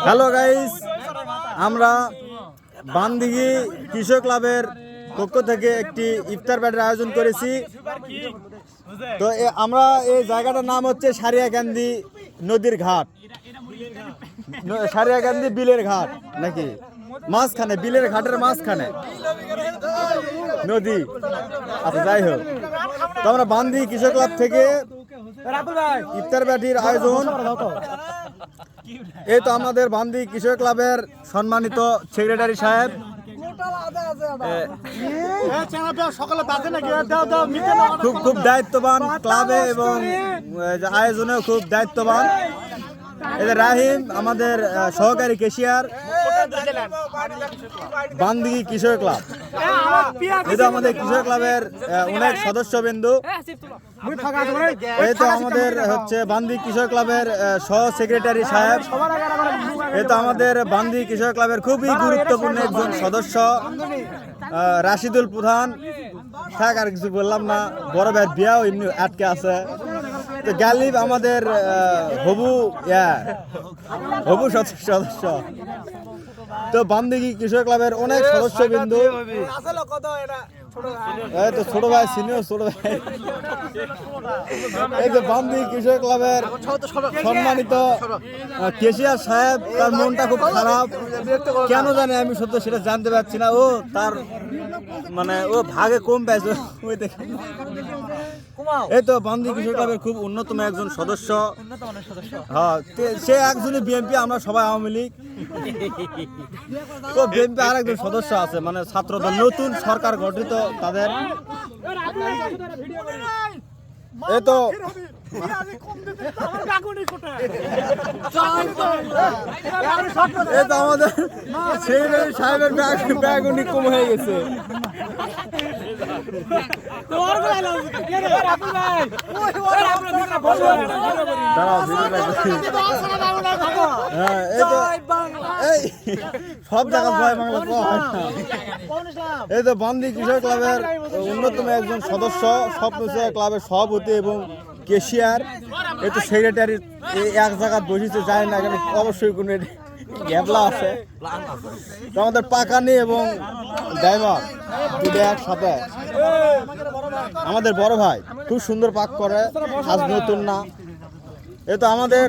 Hello guys, আমরা বানদিঘি কৃষক ক্লাবের পক্ষ থেকে একটি ইফতার প্যাটের আয়োজন করেছি। তো আমরা এই জায়গাটার নাম হচ্ছে সারিয়াকান্দি নদীর ঘাট, সারিয়াকান্দি বিলের ঘাট নাকি মাঝখানে, বিলের ঘাটের মাঝখানে নদী। আচ্ছা, যাই হোক, তো আমরা বানদিঘি কৃষক ক্লাব থেকে ইফতার প্যাটির আয়োজন। এই তো আমাদের বানদিঘি কৃষক ক্লাবের সম্মানিত সেক্রেটারি সাহেব, খুব দায়িত্ববান ক্লাবে এবং আয়োজনেও খুব দায়িত্ববান। এদের রাহিম আমাদের সহকারী ক্যাশিয়ার, বানদিঘি কৃষক ক্লাব। এটা আমাদের কৃষক ক্লাবের অনেক সদস্যবৃন্দু। এই তো আমাদের হচ্ছে বানদিঘি কৃষক ক্লাবের সহ সেক্রেটারি সাহেব। এই তো আমাদের বানদিঘি কৃষক ক্লাবের খুবই গুরুত্বপূর্ণ একজন সদস্য রাশিদুল প্রধান। থাক, আর কিছু বললাম না, বড় ভাইয়ের বিয়াও এমনি আটকে আছে। তো গালিব আমাদের হবু সদস্য। তো বানদিঘি কৃষক ক্লাবের অনেক সদস্যবৃন্দু। এই তো ছোট ভাই, সিনিয়র ছোট ভাই। এই যে বানদিঘি কৃষক ক্লাবের সম্মানিত কেশিয়ার সাহেব, তার মনটা খুব খারাপ কেন জানে, আমি সত্য সেটা জানতে পারছি না। ও তার মানে ও ভাগে কম পাইছে ওই দেখে। এই তো বানদিঘি কৃষক ক্লাবের খুব অন্যতম একজন সদস্য। হ্যাঁ, সে একজনই বিএনপি, আমরা সবাই আওয়ামী লীগ। তো বিএনপি আর একজন সদস্য আছে, মানে ছাত্রদল, নতুন সরকার গঠিত তাদের। এই তো আমাদের সেক্রেটারি সাহেবের ব্যাগুনি কম হয়ে গেছে। সব জায়গা জয় বাংলা। এই তো বানদিঘি কৃষক ক্লাবের অন্যতম একজন সদস্য, স্বপ্ন ক্লাবের সভাপতি এবং কেশিয়ার। এই তো সেক্রেটারি এক জায়গায় বসেছে, যায় না কেন, অবশ্যই কোনো ঘ্যাবলা আছে। তো আমাদের পাকানি এবং ড্রাইভার দুটো একসাথে। আমাদের বড় ভাই খুব সুন্দর পাক করে, আজ নতুন না। এই তো আমাদের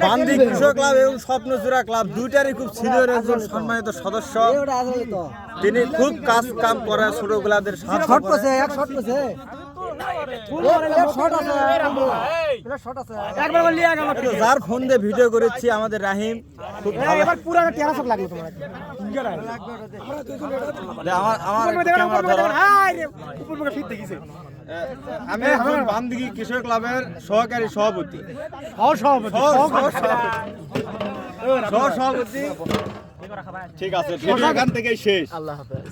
বানদিঘি কৃষক ক্লাব এবং স্বপ্নচূড়া ক্লাব দুইটারই খুব সিনিয়র একজন সম্মানিত সদস্য। তিনি খুব কাম করে ছোটগুলাদের সাথে। যার ফোন দিয়ে ভিডিও করেছি আমাদের রাহিম, খুব ভালো। আমি বানদিঘি কৃষক ক্লাবের সহকারী সভাপতি। ঠিক আছে, এখান থেকেই শেষ। আল্লাহ হাফেজ।